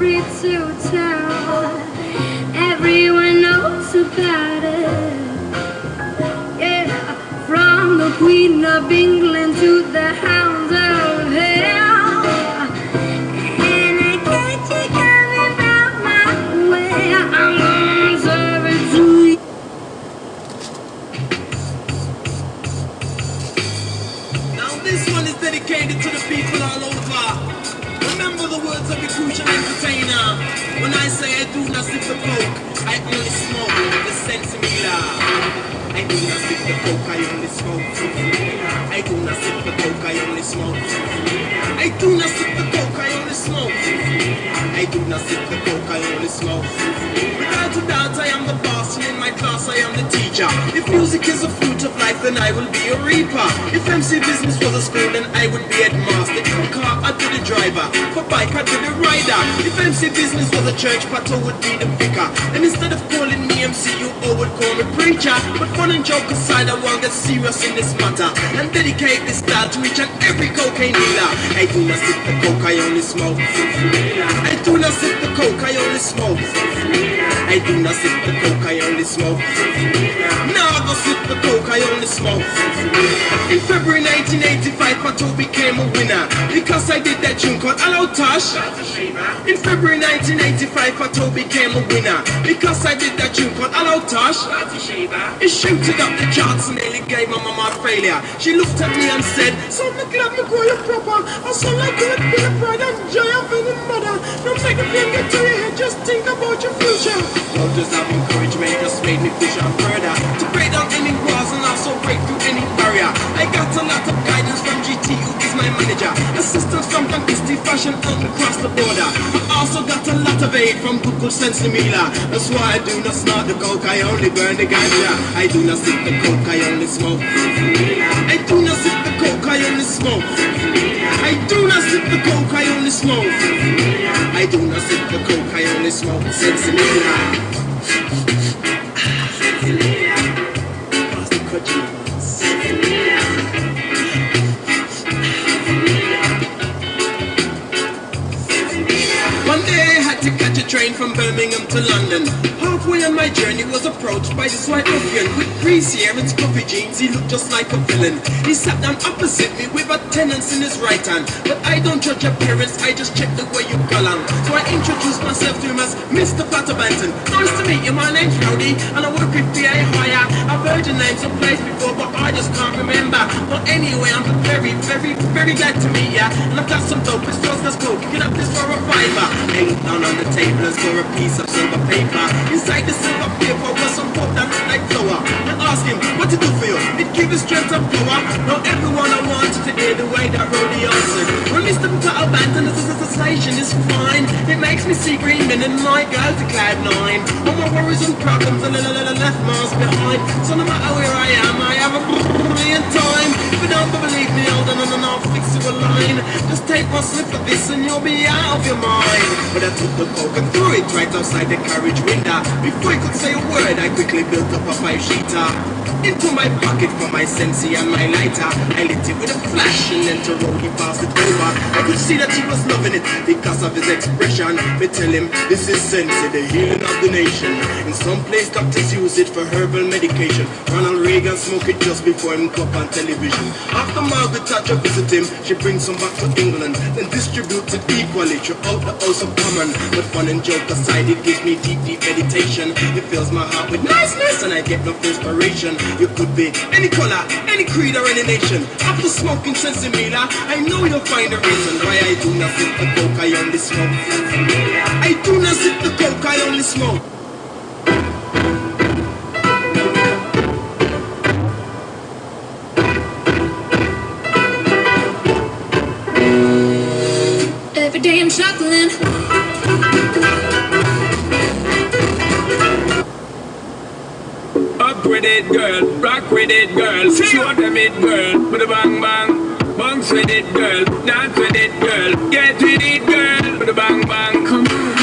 story to tell. Everyone knows about it. Yeah, from the Queen of England to the hounds of hell. And I catch you coming round my way. I'm gonna serve it to you. Now this one is dedicated to the people all over. Remember the words of the crucial entertainer. When I say I do not sip the coke, I only smoke the sensimilla. I do not sip the coke, I only smoke. I do not sip the coke, I only smoke. I do not sip the coke, I only smoke. I do not sip the coke, I only smoke. Without a doubt, I am the boss, and in my class I am the teacher. If music is a fruit of life, then I will be a reaper. If MC business was a school, then I would be headmaster. For car, I'd be the driver. For bike, I'd be the rider. If MC business was a church, Pato would be the vicar. And instead of calling me MC, you all would call me preacher. But fun and joke aside, I won't get serious in this matter and dedicate this style to each and every cocaine dealer. I do not sip the coke, I only smoke. I do not sip the coke, I only smoke. I do not sip the coke, I only smoke. Now I go sip the coke, I only smoke. In February 1985, Pato became a winner because I did that tune called Hello Tosh. In February 1985, Pato became a winner because I did that tune called Hello Tosh. It shooted up the charts and nearly gave my mama a failure. She looked at me and said, "So me glad me call you proper. I sound like you would be a pride and joy of any mother. Don't make a thing get to your head, just think about your future." Words of encouragement just made me push on further to break down any walls and also break through any barrier. I got a lot of guidance from GT, who is my manager. Assistance from Conquisty Fashion helped me cross the border. I also got a lot of aid from Google Sensimilla. That's why I do not snort the coke, I only burn the ganja. I do not sip the coke, I only smoke. I do not sip the coke, I only smoke. I do not sip the coke, I only smoke. I do not sip the coke, I only smoke. Sensimilla. Pass the cudgel. One day I had to catch a train from Birmingham to London. Halfway on my journey was approached by this white ruffian with greasy hair and scruffy jeans. He looked just like a villain. He sat down opposite me with a tenance in his right hand. But I don't judge appearance, I just check the way you call on. So I introduced myself to him as Mr. Platterbanton. Nice to meet you, my name's Rowdy, and I work with PA Hire. I've heard your name someplace before, but I just can't remember. But anyway, I'm very, very, very glad to meet ya. And I've got some dope pistols, let's go. You can have this for a fiver. I looked down on the table and saw a piece of silver paper. Inside the silver paper was some pop that looked like flour. I asked him, what to do for you? It gave me strength and power. Not everyone I wanted to hear the way that Rowdy answered. Well, Mr. Platterbanton, this sensation is fine. It makes me see green men and my girl to cloud nine. All my worries and problems are left miles behind. So no matter where I am, I have a brilliant time. If you don't believe me, hold on and I'll fix you a line. Just take one slip of this and you'll be out of your mind. But I took the coke and threw it right outside the carriage window. Before I could say a word, I quickly built up a 5-sheeter into my pocket for my sensi and my lighter. I lit it with a flash and then to roll he passed it over. I could see that he was loving it because of his expression. Me tell him, this is sensi, the healing of the nation. In some place doctors use it for herbal medication. Ronald Reagan smoked it just before him come up on television. After Margaret Thatcher visit him, she brings him back to England, then distributes it equally throughout the House of Commons. But fun and joke aside, it gives me deep, deep meditation. It fills my heart with niceness and I get no inspiration. You could be any color, any creed or any nation. After smoking Sensimilla, I know you'll find a reason why I do not sip the coke, I only smoke. I do not sip the coke, I only smoke. Every day I'm chuckling. Up with it, girl. Rock with it, girl. Show them it, girl. With a bang bang. Bounce with it, girl. Dance with it, girl. Get with it, girl. With a bang bang. Come on.